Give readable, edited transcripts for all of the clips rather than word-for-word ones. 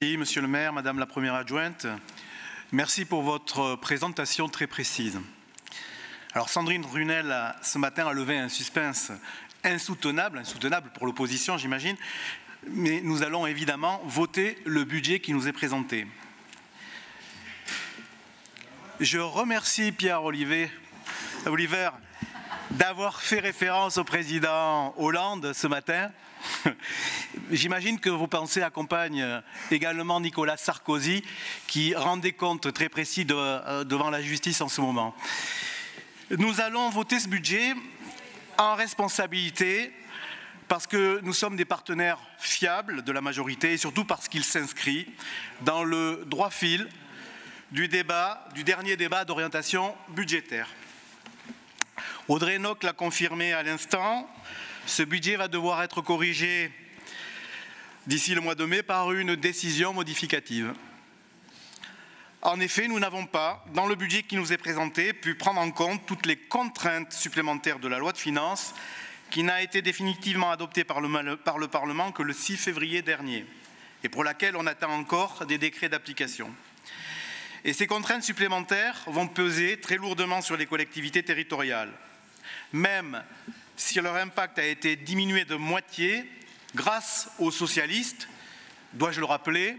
Monsieur le maire, Madame la première adjointe, merci pour votre présentation très précise. Alors Sandrine Runel, ce matin, a levé un suspense insoutenable pour l'opposition, j'imagine, mais nous allons évidemment voter le budget qui nous est présenté. Je remercie Pierre Oliver d'avoir fait référence au président Hollande ce matin. J'imagine que vos pensées accompagnent également Nicolas Sarkozy, qui rend des comptes très précis devant la justice en ce moment. Nous allons voter ce budget en responsabilité, parce que nous sommes des partenaires fiables de la majorité et surtout parce qu'il s'inscrit dans le droit fil du dernier débat d'orientation budgétaire. Audrey Noc l'a confirmé à l'instant, ce budget va devoir être corrigé d'ici le mois de mai par une décision modificative. En effet, nous n'avons pas, dans le budget qui nous est présenté, pu prendre en compte toutes les contraintes supplémentaires de la loi de finances qui n'a été définitivement adoptée par le Parlement que le 6 février dernier et pour laquelle on attend encore des décrets d'application. Et ces contraintes supplémentaires vont peser très lourdement sur les collectivités territoriales, même si leur impact a été diminué de moitié grâce aux socialistes, dois-je le rappeler,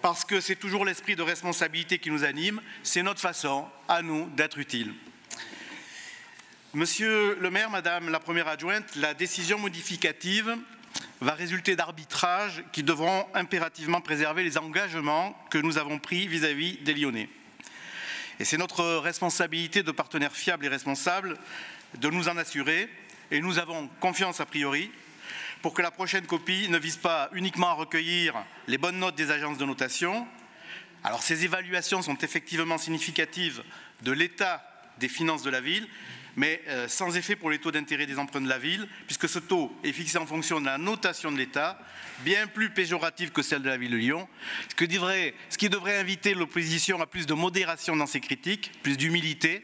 parce que c'est toujours l'esprit de responsabilité qui nous anime, c'est notre façon, à nous, d'être utiles. Monsieur le maire, Madame la première adjointe, la décision modificative va résulter d'arbitrages qui devront impérativement préserver les engagements que nous avons pris vis-à-vis des Lyonnais. Et c'est notre responsabilité de partenaires fiables et responsables de nous en assurer, et nous avons confiance a priori pour que la prochaine copie ne vise pas uniquement à recueillir les bonnes notes des agences de notation. Alors ces évaluations sont effectivement significatives de l'état des finances de la ville, mais sans effet pour les taux d'intérêt des emprunts de la ville, puisque ce taux est fixé en fonction de la notation de l'État, bien plus péjorative que celle de la ville de Lyon, ce qui devrait inviter l'opposition à plus de modération dans ses critiques, plus d'humilité,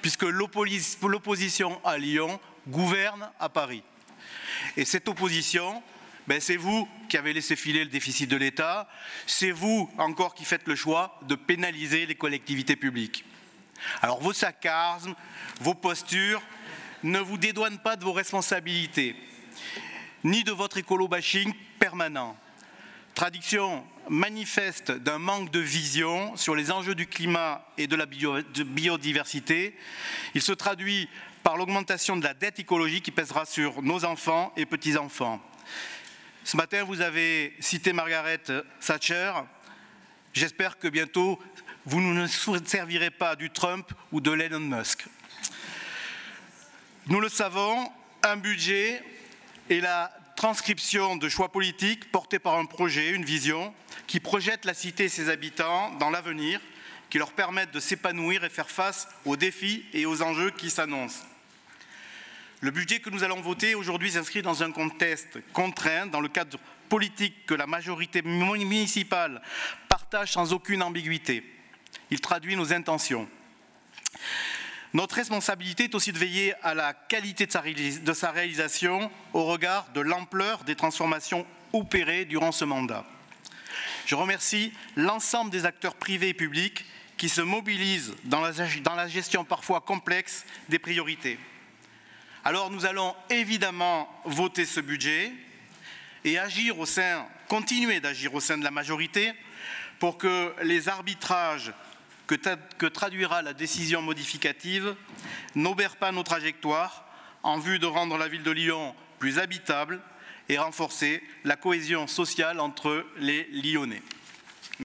puisque l'opposition à Lyon gouverne à Paris. Et cette opposition, c'est vous qui avez laissé filer le déficit de l'État, c'est vous encore qui faites le choix de pénaliser les collectivités publiques. Alors vos sarcasmes, vos postures ne vous dédouanent pas de vos responsabilités, ni de votre écolo-bashing permanent. Traduction manifeste d'un manque de vision sur les enjeux du climat et de la biodiversité. Il se traduit par l'augmentation de la dette écologique qui pèsera sur nos enfants et petits-enfants. Ce matin, vous avez cité Margaret Thatcher. J'espère que bientôt, vous ne servirez pas du Trump ou de Elon Musk. Nous le savons, un budget est la transcription de choix politiques portés par un projet, une vision, qui projette la cité et ses habitants dans l'avenir, qui leur permettent de s'épanouir et faire face aux défis et aux enjeux qui s'annoncent. Le budget que nous allons voter aujourd'hui s'inscrit dans un contexte contraint, dans le cadre politique que la majorité municipale partage sans aucune ambiguïté. Il traduit nos intentions. Notre responsabilité est aussi de veiller à la qualité de sa réalisation au regard de l'ampleur des transformations opérées durant ce mandat. Je remercie l'ensemble des acteurs privés et publics qui se mobilisent dans la gestion parfois complexe des priorités. Alors nous allons évidemment voter ce budget et continuer d'agir au sein de la majorité pour que les arbitrages que traduira la décision modificative n'obèrent pas nos trajectoires en vue de rendre la ville de Lyon plus habitable et renforcer la cohésion sociale entre les Lyonnais.